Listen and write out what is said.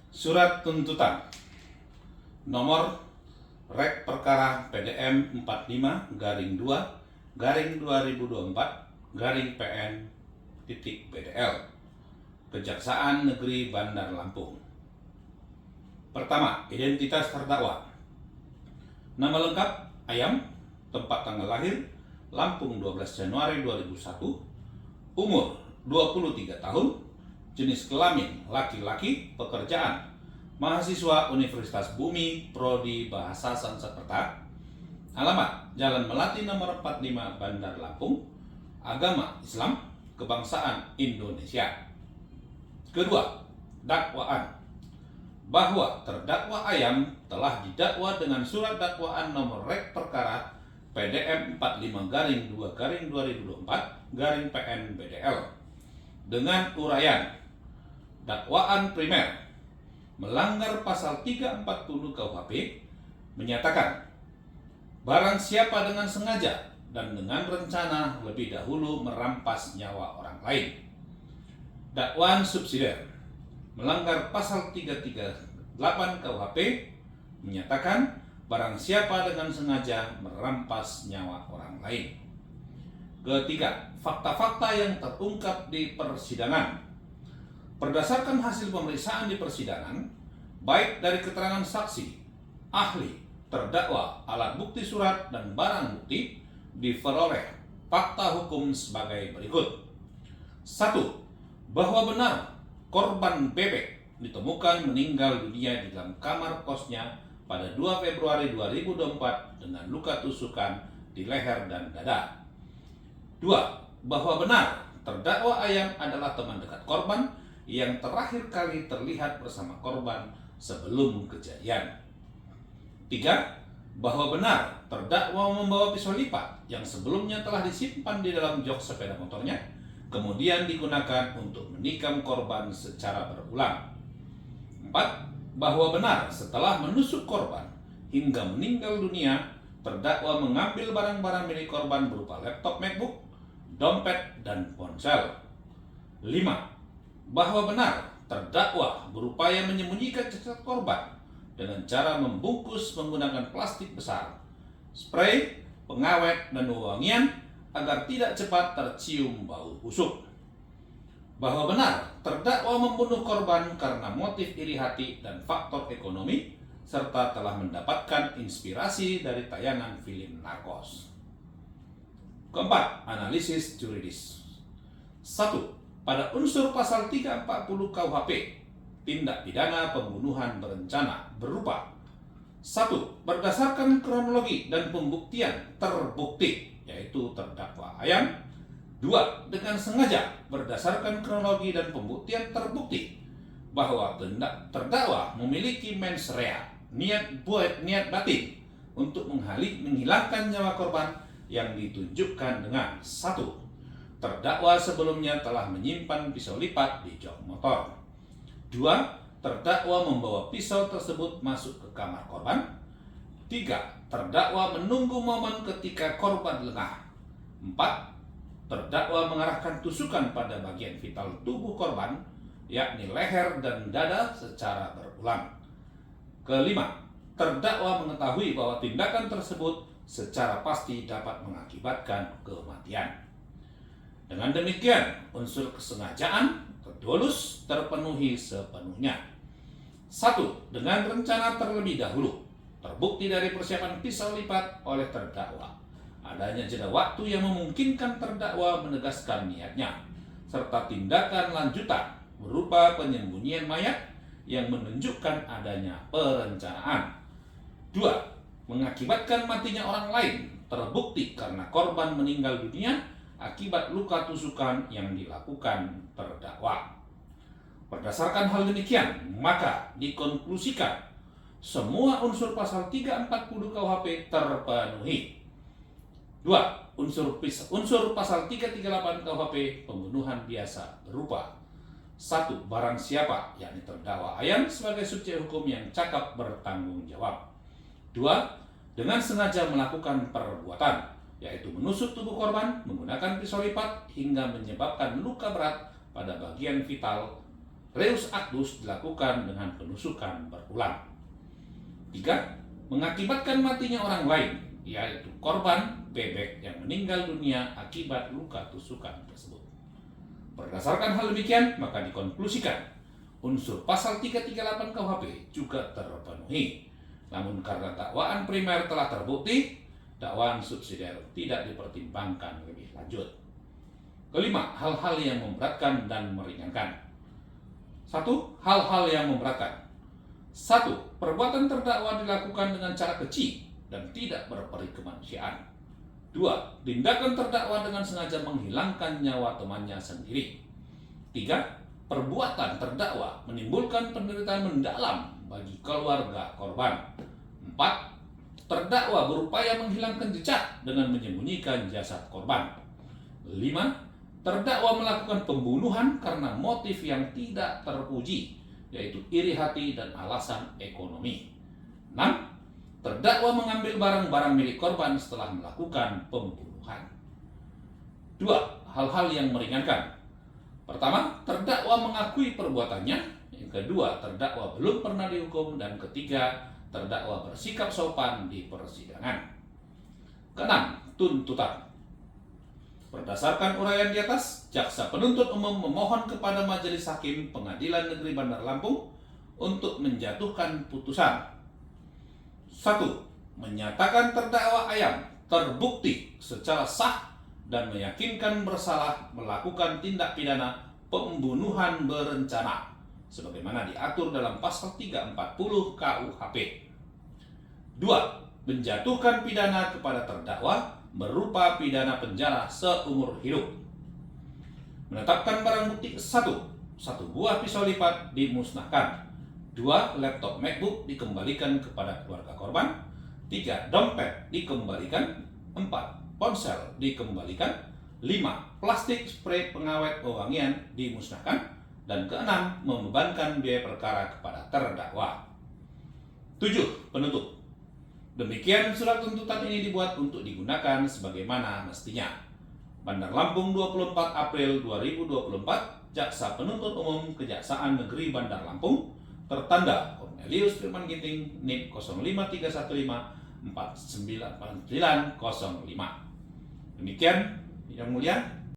Surat tuntutan nomor Rek Perkara PDM 45-2024-PN.BDL Kejaksaan Negeri Bandar Lampung. Pertama, identitas terdakwa. Nama lengkap Ayam, tempat tanggal lahir Lampung 12 Januari 2001, umur 23 tahun, jenis kelamin laki-laki, pekerjaan mahasiswa Universitas Bumi, Prodi Bahasa Sanskerta, alamat Jalan Melati nomor 45 Bandar Lampung, agama Islam, kebangsaan Indonesia. Kedua, dakwaan. Bahwa terdakwa Ayam telah didakwa dengan surat dakwaan nomor Rek Perkara PDM 45-2-2024-PN.BDL dengan uraian dakwaan primer melanggar pasal 340 KUHP menyatakan barang siapa dengan sengaja dan dengan rencana lebih dahulu merampas nyawa orang lain. Dakwaan subsidiar melanggar pasal 338 KUHP menyatakan barang siapa dengan sengaja merampas nyawa orang lain. Ketiga, fakta-fakta yang terungkap di persidangan. Berdasarkan hasil pemeriksaan di persidangan, baik dari keterangan saksi, ahli, terdakwa, alat bukti surat, dan barang bukti, diperoleh fakta hukum sebagai berikut. 1. Bahwa benar korban bebek ditemukan meninggal dunia di dalam kamar kosnya pada 2 Februari 2024 dengan luka tusukan di leher dan dada. 2. Bahwa benar terdakwa Ayam adalah teman dekat korban yang terakhir kali terlihat bersama korban sebelum kejadian. 3. Bahwa benar terdakwa membawa pisau lipat yang sebelumnya telah disimpan di dalam jok sepeda motornya, kemudian digunakan untuk menikam korban secara berulang. 4. Bahwa benar setelah menusuk korban hingga meninggal dunia, terdakwa mengambil barang-barang milik korban berupa laptop MacBook, dompet, dan ponsel. 5. Bahwa benar terdakwa berupaya menyembunyikan jasad korban dengan cara membungkus menggunakan plastik besar, spray, pengawet, dan wewangian agar tidak cepat tercium bau busuk. Bahwa benar terdakwa membunuh korban karena motif iri hati dan faktor ekonomi, serta telah mendapatkan inspirasi dari tayangan film narkos. Keempat, analisis juridis. 1. Pada unsur pasal 340 KUHP, tindak pidana pembunuhan berencana berupa 1. Berdasarkan kronologi dan pembuktian terbukti, yaitu terdakwa Ayam. 2. Dengan sengaja berdasarkan kronologi dan pembuktian terbukti bahwa terdakwa memiliki mens rea, niat batin untuk menghilangkan nyawa korban yang ditunjukkan dengan 1. Terdakwa sebelumnya telah menyimpan pisau lipat di jok motor. 2. Terdakwa membawa pisau tersebut masuk ke kamar korban. 3. Terdakwa menunggu momen ketika korban lengah. 4. Terdakwa mengarahkan tusukan pada bagian vital tubuh korban, yakni leher dan dada secara berulang. 5. Terdakwa mengetahui bahwa tindakan tersebut secara pasti dapat mengakibatkan kematian. Dengan demikian, unsur kesengajaan Dolus terpenuhi sepenuhnya. 1. Dengan rencana terlebih dahulu, terbukti dari persiapan pisau lipat oleh terdakwa, adanya jeda waktu yang memungkinkan terdakwa menegaskan niatnya, serta tindakan lanjutan berupa penyembunyian mayat yang menunjukkan adanya perencanaan. 2. Mengakibatkan matinya orang lain, terbukti karena korban meninggal dunia akibat luka tusukan yang dilakukan terdakwa. Berdasarkan hal demikian, maka dikonklusikan semua unsur pasal 340 KUHP terpenuhi. 2. Unsur pasal 338 KUHP pembunuhan biasa berupa 1. Barang siapa, yakni terdakwa Ayam sebagai subjek hukum yang cakap bertanggung jawab. 2. Dengan sengaja melakukan perbuatan, yaitu menusuk tubuh korban menggunakan pisau lipat hingga menyebabkan luka berat pada bagian vital reus actus dilakukan dengan penusukan berulang. 3. Mengakibatkan matinya orang lain, yaitu korban bebek yang meninggal dunia akibat luka tusukan tersebut. Berdasarkan hal demikian, maka dikonklusikan unsur pasal 338 KUHP juga terpenuhi. Namun karena dakwaan primer telah terbukti, dakwaan subsidiar tidak dipertimbangkan lebih lanjut. Kelima, hal-hal yang memberatkan dan meringankan. 1. Hal-hal yang memberatkan. 1. Perbuatan terdakwa dilakukan dengan cara keji dan tidak berperi kemanusiaan. 2. Tindakan terdakwa dengan sengaja menghilangkan nyawa temannya sendiri. 3. Perbuatan terdakwa menimbulkan penderitaan mendalam bagi keluarga korban. 4. Terdakwa berupaya menghilangkan jejak dengan menyembunyikan jasad korban. 5. Terdakwa melakukan pembunuhan karena motif yang tidak terpuji, yaitu iri hati dan alasan ekonomi. 6. Terdakwa mengambil barang-barang milik korban setelah melakukan pembunuhan. 2. Hal-hal yang meringankan. Pertama, terdakwa mengakui perbuatannya. Yang kedua, terdakwa belum pernah dihukum. Dan ketiga, terdakwa bersikap sopan di persidangan. Keenam, tuntutan. Berdasarkan uraian di atas, jaksa penuntut umum memohon kepada Majelis Hakim Pengadilan Negeri Bandar Lampung untuk menjatuhkan putusan. 1. Menyatakan terdakwa Ayam terbukti secara sah dan meyakinkan bersalah melakukan tindak pidana pembunuhan berencana sebagaimana diatur dalam pasal 340 KUHP. 2. Menjatuhkan pidana kepada terdakwa berupa pidana penjara seumur hidup. Menetapkan barang bukti: 1. Satu buah pisau lipat dimusnahkan. 2. Laptop MacBook dikembalikan kepada keluarga korban. 3. Dompet dikembalikan. 4. Ponsel dikembalikan. 5. Plastik spray pengawet wewangian dimusnahkan. Dan ke-6. Membebankan biaya perkara kepada terdakwa. 7. Penuntut. Demikian surat tuntutan ini dibuat untuk digunakan sebagaimana mestinya. Bandar Lampung, 24 April 2024, Jaksa Penuntut Umum Kejaksaan Negeri Bandar Lampung, tertanda Cornelius Firman Ginting, NIP 05315499905. Demikian, Yang Mulia.